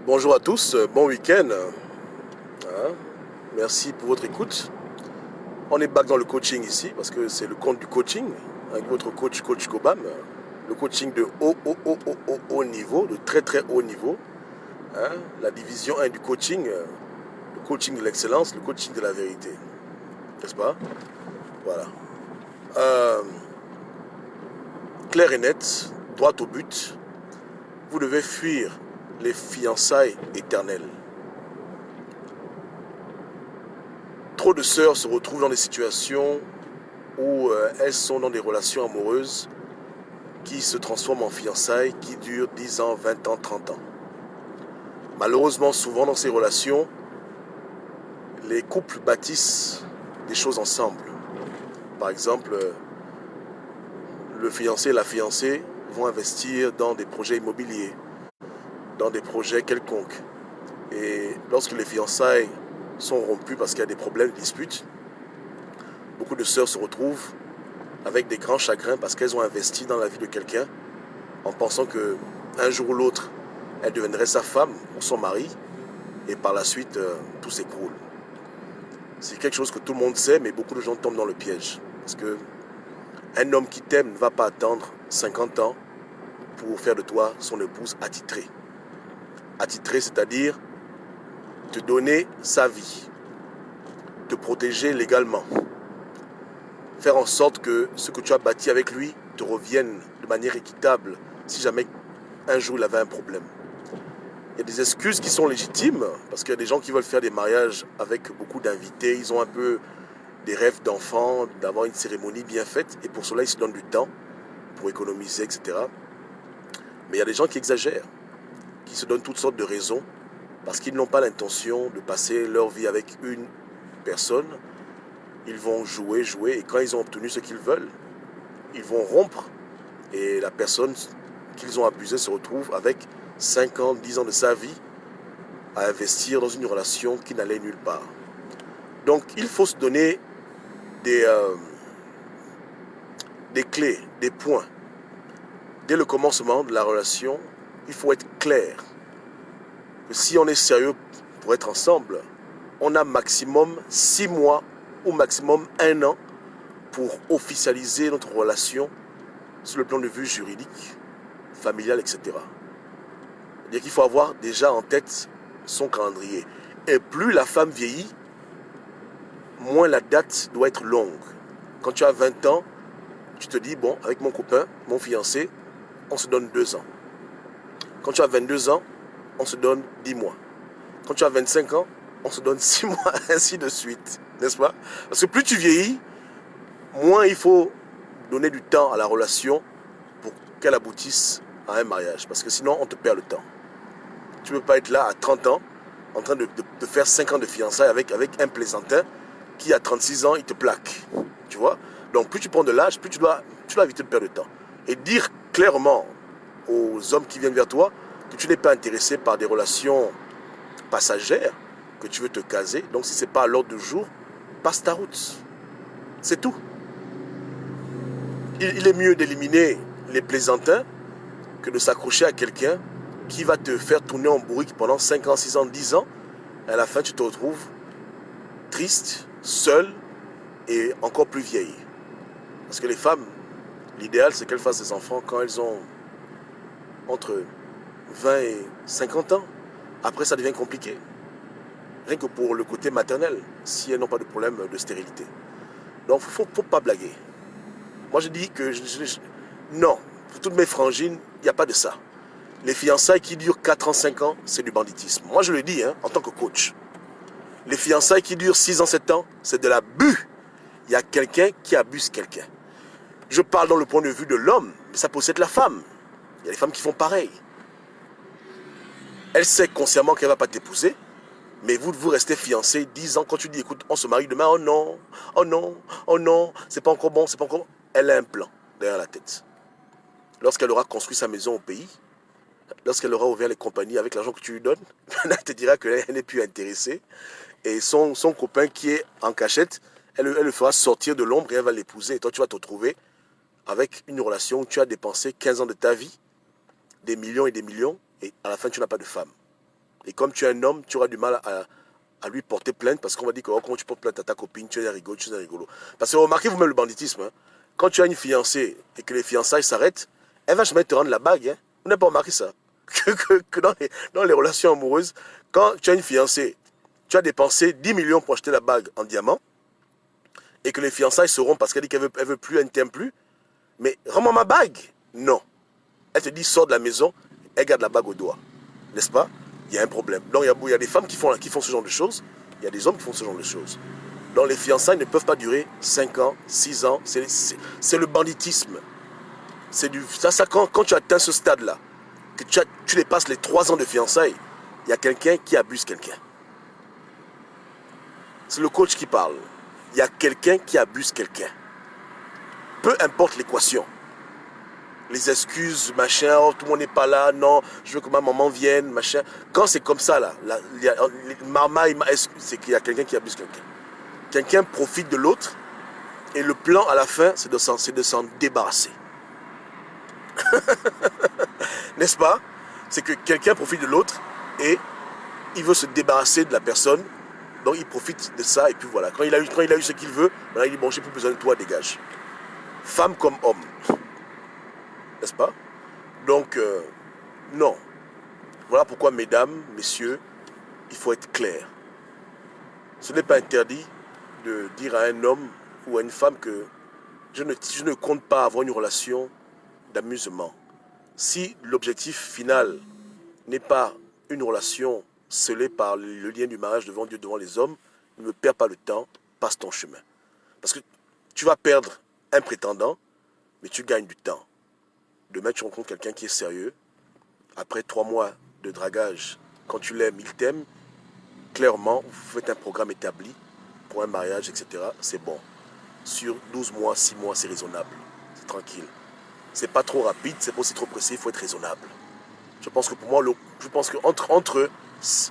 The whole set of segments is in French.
Bonjour à tous, bon week-end. Hein. Merci pour votre écoute. On est back dans le coaching ici parce que c'est le compte du coaching avec votre coach Cobam. Le coaching de haut niveau, de très très haut niveau. Hein. La division 1 du coaching, le coaching de l'excellence, le coaching de la vérité. N'est-ce pas? Voilà. Euh, Clair et net, droit au but. Vous devez fuir les fiançailles éternelles. Trop de sœurs se retrouvent dans des situations où elles sont dans des relations amoureuses qui se transforment en fiançailles, qui durent 10 ans, 20 ans, 30 ans. Malheureusement, souvent dans ces relations, les couples bâtissent des choses ensemble. Par exemple, le fiancé et la fiancée vont investir dans des projets immobiliers, dans des projets quelconques. Et lorsque les fiançailles sont rompues parce qu'il y a des problèmes, des disputes, beaucoup de sœurs se retrouvent avec des grands chagrins parce qu'elles ont investi dans la vie de quelqu'un en pensant que un jour ou l'autre, elle deviendrait sa femme ou son mari et par la suite, tout s'écroule. C'est quelque chose que tout le monde sait, mais beaucoup de gens tombent dans le piège. Parce que un homme qui t'aime ne va pas attendre 50 ans pour faire de toi son épouse attitrée. Attitrée, c'est-à-dire te donner sa vie, te protéger légalement, faire en sorte que ce que tu as bâti avec lui te revienne de manière équitable si jamais un jour il avait un problème. Il y a des excuses qui sont légitimes, parce qu'il y a des gens qui veulent faire des mariages avec beaucoup d'invités, ils ont un peu des rêves d'enfants, d'avoir une cérémonie bien faite, et pour cela ils se donnent du temps pour économiser, etc. Mais il y a des gens qui exagèrent, qui se donnent toutes sortes de raisons, parce qu'ils n'ont pas l'intention de passer leur vie avec une personne. Ils vont jouer, et quand ils ont obtenu ce qu'ils veulent, ils vont rompre, et la personne qu'ils ont abusée se retrouve avec 5 ans, 10 ans de sa vie à investir dans une relation qui n'allait nulle part. Donc il faut se donner des clés, des points. Dès le commencement de la relation, il faut être clair. Que si on est sérieux pour être ensemble, on a maximum 6 mois ou maximum 1 an pour officialiser notre relation sur le plan de vue juridique, familial, etc. C'est-à-dire qu'il faut avoir déjà en tête son calendrier. Et plus la femme vieillit, moins la date doit être longue. Quand tu as 20 ans, tu te dis, bon, avec mon copain, mon fiancé, on se donne 2 ans. Quand tu as 22 ans, on se donne 10 mois. Quand tu as 25 ans, on se donne 6 mois, ainsi de suite. N'est-ce pas? Parce que plus tu vieillis, moins il faut donner du temps à la relation pour qu'elle aboutisse à un mariage. Parce que sinon, on te perd le temps. Tu ne peux pas être là à 30 ans, en train de faire 5 ans de fiançailles avec un plaisantin qui, à 36 ans, il te plaque. Tu vois? Donc, plus tu prends de l'âge, plus tu dois éviter de perdre de temps. Et dire clairement aux hommes qui viennent vers toi que tu n'es pas intéressé par des relations passagères, que tu veux te caser. Donc, si ce n'est pas à l'ordre du jour, passe ta route. C'est tout. Il est mieux d'éliminer les plaisantins que de s'accrocher à quelqu'un qui va te faire tourner en bourrique pendant 5 ans, 6 ans, 10 ans. Et à la fin, tu te retrouves triste, seul et encore plus vieille. Parce que les femmes, l'idéal, c'est qu'elles fassent des enfants quand elles ont entre 20 et 50 ans. Après, ça devient compliqué. Rien que pour le côté maternel, si elles n'ont pas de problème de stérilité. Donc, il ne faut pas blaguer. Moi, je dis que non, pour toutes mes frangines, il n'y a pas de ça. Les fiançailles qui durent 4 ans, 5 ans, c'est du banditisme. Moi, je le dis en tant que coach. Les fiançailles qui durent 6 ans, 7 ans, c'est de l'abus. Il y a quelqu'un qui abuse quelqu'un. Je parle dans le point de vue de l'homme, mais ça peut aussi être la femme. Il y a des femmes qui font pareil. Elle sait consciemment qu'elle ne va pas t'épouser, mais vous restez fiancés 10 ans. Quand tu dis, écoute, on se marie demain, oh non, oh non, oh non, c'est pas encore bon, c'est pas encore bon. Elle a un plan derrière la tête. Lorsqu'elle aura construit sa maison au pays, lorsqu'elle aura ouvert les compagnies avec l'argent que tu lui donnes, elle te dira qu'elle n'est plus intéressée. Et son copain qui est en cachette, elle le fera sortir de l'ombre et elle va l'épouser. Et toi, tu vas te retrouver avec une relation où tu as dépensé 15 ans de ta vie, des millions et à la fin, tu n'as pas de femme. Et comme tu es un homme, tu auras du mal à lui porter plainte parce qu'on va dire que oh, comment tu portes plainte à ta copine, tu es un rigolo, tu es un rigolo. Parce que remarquez vous-même le banditisme. Hein. Quand tu as une fiancée et que les fiançailles s'arrêtent, elle va jamais te rendre la bague. Hein. Vous n'avez pas remarqué ça que dans les relations amoureuses, quand tu as une fiancée, tu as dépensé 10 millions pour acheter la bague en diamant et que les fiançailles seront parce qu'elle dit qu'elle veut plus, elle ne t'aime plus. Mais rends-moi ma bague. Non. Elle te dit sors de la maison, elle garde la bague au doigt. N'est-ce pas? Il y a un problème. Donc il y a des femmes qui font ce genre de choses, il y a des hommes qui font ce genre de choses. Donc les fiançailles ne peuvent pas durer 5 ans, 6 ans, c'est le banditisme. Quand tu atteins ce stade-là, que tu dépasses les 3 ans de fiançailles, il y a quelqu'un qui abuse quelqu'un. C'est le coach qui parle. Il y a quelqu'un qui abuse quelqu'un. Peu importe l'équation. Les excuses, machin, oh, tout le monde n'est pas là, non, je veux que ma maman vienne, machin. Quand c'est comme ça, là, c'est qu'il y a quelqu'un qui abuse quelqu'un. Quelqu'un profite de l'autre et le plan à la fin, c'est de s'en débarrasser. N'est-ce pas? C'est que quelqu'un profite de l'autre et il veut se débarrasser de la personne, donc il profite de ça et puis voilà. Quand il a eu ce qu'il veut, il dit bon, j'ai plus besoin de toi, dégage. Femme comme homme. N'est-ce pas? Donc, non. Voilà pourquoi, mesdames, messieurs, il faut être clair. Ce n'est pas interdit de dire à un homme ou à une femme que je ne compte pas avoir une relation d'amusement. Si l'objectif final n'est pas une relation scellée par le lien du mariage devant Dieu, devant les hommes, ne me perds pas le temps, passe ton chemin. Parce que tu vas perdre un prétendant, mais tu gagnes du temps. Demain, tu rencontres quelqu'un qui est sérieux. Après 3 mois de dragage, quand tu l'aimes, il t'aime. Clairement, vous faites un programme établi pour un mariage, etc. C'est bon. Sur 12 mois, 6 mois, c'est raisonnable. C'est tranquille. C'est pas trop rapide, c'est pas aussi trop pressé, il faut être raisonnable. Je pense que pour moi,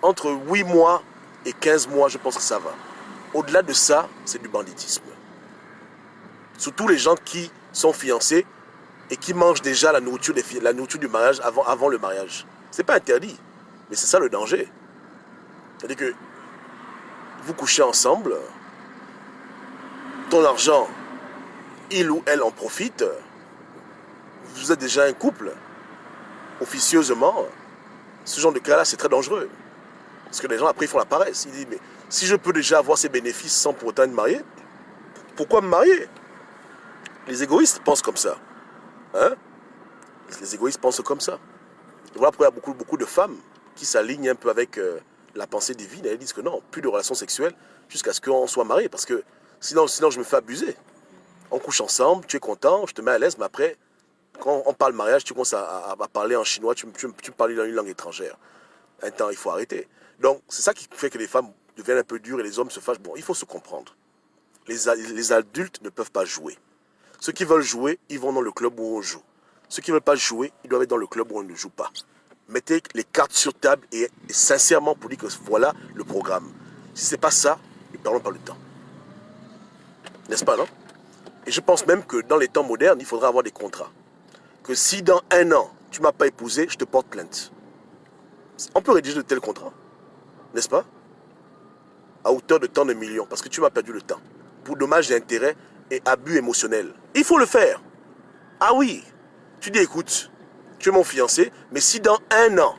entre 8 mois et 15 mois, je pense que ça va. Au-delà de ça, c'est du banditisme. Surtout les gens qui sont fiancés et qui mangent déjà la nourriture du mariage avant le mariage. C'est pas interdit, mais c'est ça le danger. C'est-à-dire que vous couchez ensemble, ton argent, il ou elle en profite, vous êtes déjà un couple, officieusement, ce genre de cas-là, c'est très dangereux. Parce que les gens, après, ils font la paresse. Ils disent, mais si je peux déjà avoir ces bénéfices sans pour autant me marier, pourquoi me marier? Les égoïstes pensent comme ça. Hein? Les égoïstes pensent comme ça. Et voilà pourquoi il y a beaucoup de femmes qui s'alignent un peu avec la pensée divine. Et elles disent que non, plus de relations sexuelles jusqu'à ce qu'on soit mariés. Parce que sinon je me fais abuser. On couche ensemble, tu es content, je te mets à l'aise, mais après, quand on parle mariage, tu commences à parler en chinois, tu parles dans une langue étrangère. Un temps, il faut arrêter. Donc, c'est ça qui fait que les femmes deviennent un peu dures et les hommes se fâchent. Bon, il faut se comprendre. Les adultes ne peuvent pas jouer. Ceux qui veulent jouer, ils vont dans le club où on joue. Ceux qui ne veulent pas jouer, ils doivent être dans le club où on ne joue pas. Mettez les cartes sur table et sincèrement pour dire que voilà le programme. Si ce n'est pas ça, ne perdons pas le temps. N'est-ce pas, non? Et je pense même que dans les temps modernes, il faudra avoir des contrats. Que si dans 1 an, tu ne m'as pas épousé, je te porte plainte. On peut rédiger de tels contrats, n'est-ce pas? À hauteur de tant de millions, parce que tu m'as perdu le temps. Pour dommages et intérêts et abus émotionnels. Il faut le faire. Ah oui, tu dis écoute, tu es mon fiancé, mais si dans 1 an,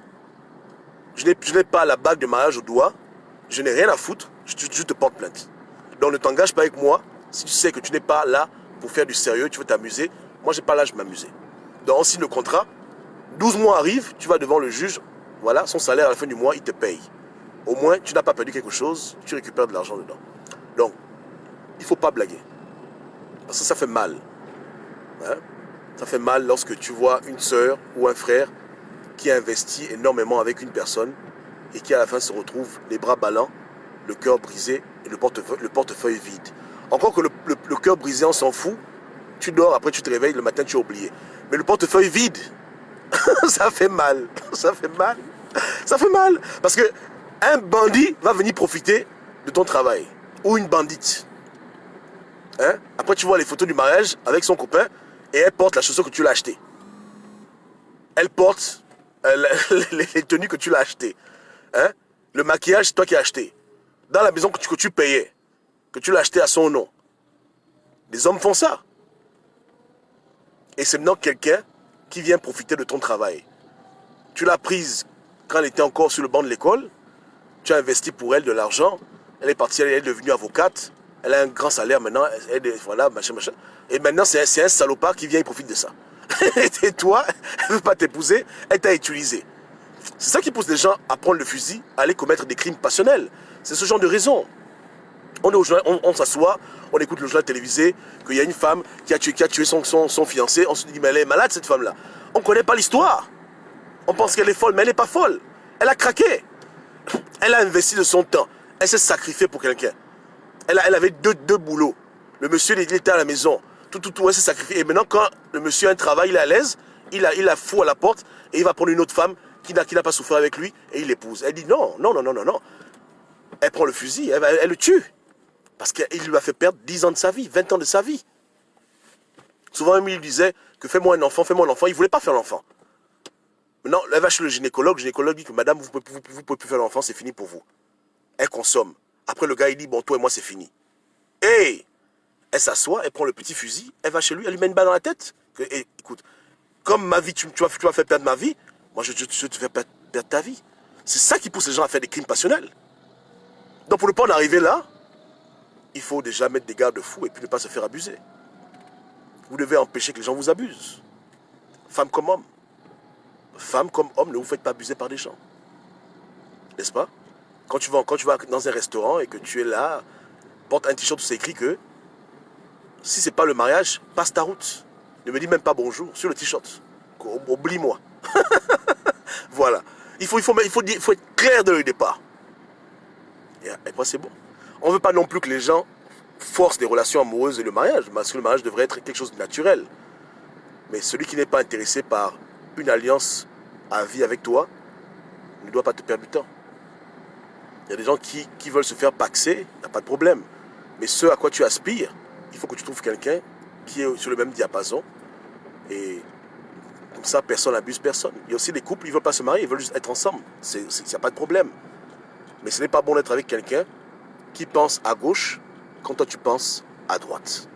je n'ai pas la bague de mariage au doigt, je n'ai rien à foutre, je te porte plainte. Donc ne t'engage pas avec moi, si tu sais que tu n'es pas là pour faire du sérieux, tu veux t'amuser, moi j'ai pas l'âge de m'amuser. Donc on signe le contrat, 12 mois arrivent, tu vas devant le juge, voilà, son salaire à la fin du mois, il te paye. Au moins, tu n'as pas perdu quelque chose, tu récupères de l'argent dedans. Donc, il ne faut pas blaguer. Parce que ça fait mal. Hein? Ça fait mal lorsque tu vois une sœur ou un frère qui a investi énormément avec une personne et qui à la fin se retrouve les bras ballants, le cœur brisé et le portefeuille vide. Encore que le cœur brisé, on s'en fout. Tu dors, après tu te réveilles, le matin tu as oublié. Mais le portefeuille vide, ça fait mal. Ça fait mal. Ça fait mal. Parce que un bandit va venir profiter de ton travail. Ou une bandite. Hein? Après, tu vois les photos du mariage avec son copain et elle porte la chaussure que tu l'as achetée. Elle porte les tenues que tu l'as achetées. Hein? Le maquillage, c'est toi qui as acheté. Dans la maison que tu payais, que tu l'as acheté à son nom. Les hommes font ça. Et c'est maintenant quelqu'un qui vient profiter de ton travail. Tu l'as prise quand elle était encore sur le banc de l'école. Tu as investi pour elle de l'argent. Elle est partie, elle est devenue avocate. Elle a un grand salaire maintenant. Voilà, machin, machin. Et maintenant, c'est un salopard qui vient et profite de ça. Et toi, elle ne veut pas t'épouser, elle t'a utilisé. C'est ça qui pousse les gens à prendre le fusil, à aller commettre des crimes passionnels. C'est ce genre de raison. On s'assoit, on écoute le journal télévisé, qu'il y a une femme qui a tué son fiancé. On se dit, mais elle est malade cette femme-là. On ne connaît pas l'histoire. On pense qu'elle est folle, mais elle n'est pas folle. Elle a craqué. Elle a investi de son temps. Elle s'est sacrifiée pour quelqu'un. Elle avait deux boulots. Le monsieur, il était à la maison. Tout, elle s'est sacrifiée. Et maintenant, quand le monsieur a un travail, il est à l'aise, il a fou à la porte, et il va prendre une autre femme qui n'a pas souffert avec lui, et il l'épouse. Elle dit non. Elle prend le fusil, elle le tue. Parce qu'il lui a fait perdre 10 ans de sa vie, 20 ans de sa vie. Souvent, même, il disait que fais-moi un enfant. Il ne voulait pas faire l'enfant. Maintenant, elle va chez le gynécologue dit que madame, vous ne pouvez plus faire l'enfant, c'est fini pour vous. Elle consomme. Après, le gars, il dit, bon, toi et moi, c'est fini. Hey! Elle s'assoit, elle prend le petit fusil, elle va chez lui, elle lui met une balle dans la tête. Écoute, comme ma vie, tu vas faire perdre ma vie, moi, je te fais perdre ta vie. C'est ça qui pousse les gens à faire des crimes passionnels. Donc, pour ne pas en arriver là, il faut déjà mettre des garde-fous et puis ne pas se faire abuser. Vous devez empêcher que les gens vous abusent. Femme comme homme. Femme comme homme, ne vous faites pas abuser par des gens. N'est-ce pas? Quand tu vas dans un restaurant et que tu es là, porte un t-shirt où c'est écrit que si c'est pas le mariage, passe ta route. Ne me dis même pas bonjour sur le t-shirt. Oublie-moi. Voilà. Il faut être clair dès le départ. Et après, c'est bon. On ne veut pas non plus que les gens forcent des relations amoureuses et le mariage, parce que le mariage devrait être quelque chose de naturel. Mais celui qui n'est pas intéressé par une alliance à vie avec toi ne doit pas te perdre du temps. Il y a des gens qui veulent se faire paxer, il n'y a pas de problème. Mais ce à quoi tu aspires, il faut que tu trouves quelqu'un qui est sur le même diapason. Et comme ça, personne n'abuse personne. Il y a aussi des couples, ils ne veulent pas se marier, ils veulent juste être ensemble. Il n'y a pas de problème. Mais ce n'est pas bon d'être avec quelqu'un qui pense à gauche quand toi tu penses à droite.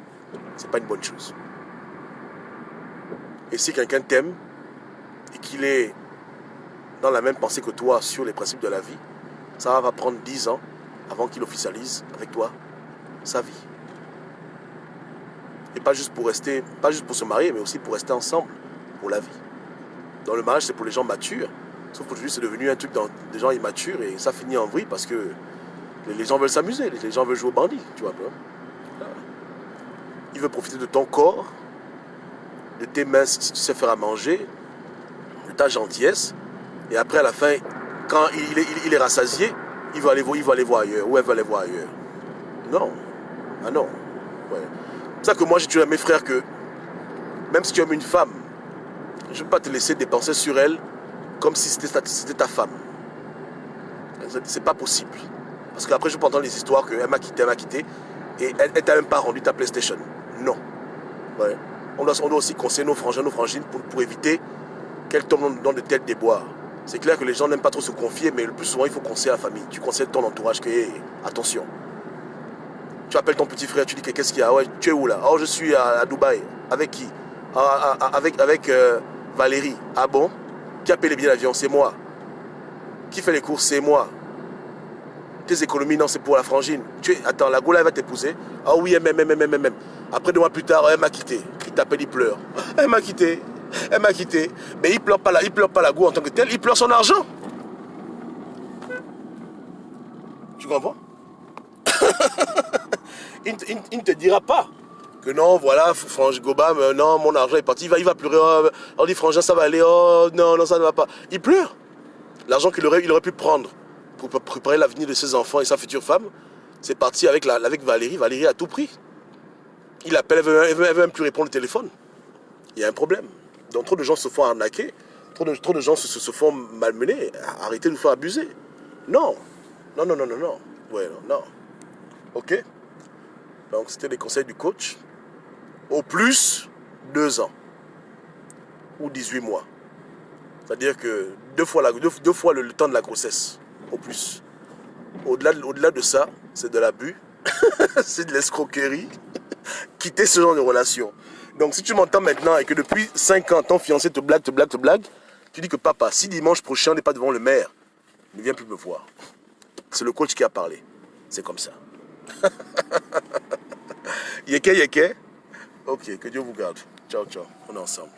C'est pas une bonne chose. Et si quelqu'un t'aime et qu'il est dans la même pensée que toi sur les principes de la vie, ça va prendre 10 ans avant qu'il officialise avec toi sa vie. Et pas juste pour se marier, mais aussi pour rester ensemble pour la vie. Dans le mariage, c'est pour les gens matures. Sauf qu'aujourd'hui, c'est devenu un truc dans des gens immatures et ça finit en vrille parce que les gens veulent s'amuser, les gens veulent jouer au bandit, tu vois. Il veut profiter de ton corps, de tes mains si tu sais faire à manger, de ta gentillesse. Et après, à la fin, quand il est rassasié, il va aller voir ailleurs, ou elle va aller voir ailleurs. Non. Ah non. Ouais. C'est ça que moi, j'ai toujours à mes frères que, même si tu aimes une femme, je ne veux pas te laisser dépenser sur elle comme si c'était ta femme. C'est pas possible. Parce qu'après, je peux entendre les histoires qu'elle m'a quitté, et elle t'a même pas rendu ta PlayStation. Non. Ouais. On doit aussi conseiller nos frangins, nos frangines pour éviter qu'elles tombent dans de tels déboires. C'est clair que les gens n'aiment pas trop se confier, mais le plus souvent, il faut conseiller la famille. Tu conseilles ton entourage que, hey, attention. Tu appelles ton petit frère, tu dis qu'est-ce qu'il y a? Ouais, tu es où là? Oh, je suis à Dubaï. Avec qui? Avec Valérie. Ah bon? Qui a payé les billets d'avion? C'est moi. Qui fait les courses? C'est moi. Tes économies, non, c'est pour la frangine. Attends, la goula, elle va t'épouser. Ah oui, elle m'aime. Après 2 mois plus tard, elle m'a quitté. Il t'appelle, il pleure. Elle m'a quitté. Mais il pleure pas la go en tant que tel, il pleure son argent. Tu comprends? Il ne te dira pas que non, voilà, Frangin Goba, non, mon argent est parti, il va pleurer. Oh, on dit Frangin, ça va aller, oh non, ça ne va pas. Il pleure. L'argent il aurait pu prendre pour préparer l'avenir de ses enfants et sa future femme, c'est parti avec Valérie. Valérie a tout pris. Il appelle, elle veut même plus répondre au téléphone. Il y a un problème. Donc trop de gens se font arnaquer, trop de gens se font malmener. Arrêtez de nous faire abuser. Non. Ouais, non. Ok. Donc c'était les conseils du coach. Au plus, 2 ans. Ou 18 mois. C'est-à-dire que deux fois le temps de la grossesse. au plus. Au-delà de ça, c'est de l'abus, c'est de l'escroquerie. Quitter ce genre de relation. Donc si tu m'entends maintenant et que depuis 5 ans, ton fiancé te blague, tu dis que papa, si dimanche prochain on n'est pas devant le maire, ne viens plus me voir. C'est le coach qui a parlé. C'est comme ça. Yeke, yeke. Ok, que Dieu vous garde. Ciao, ciao. On est ensemble.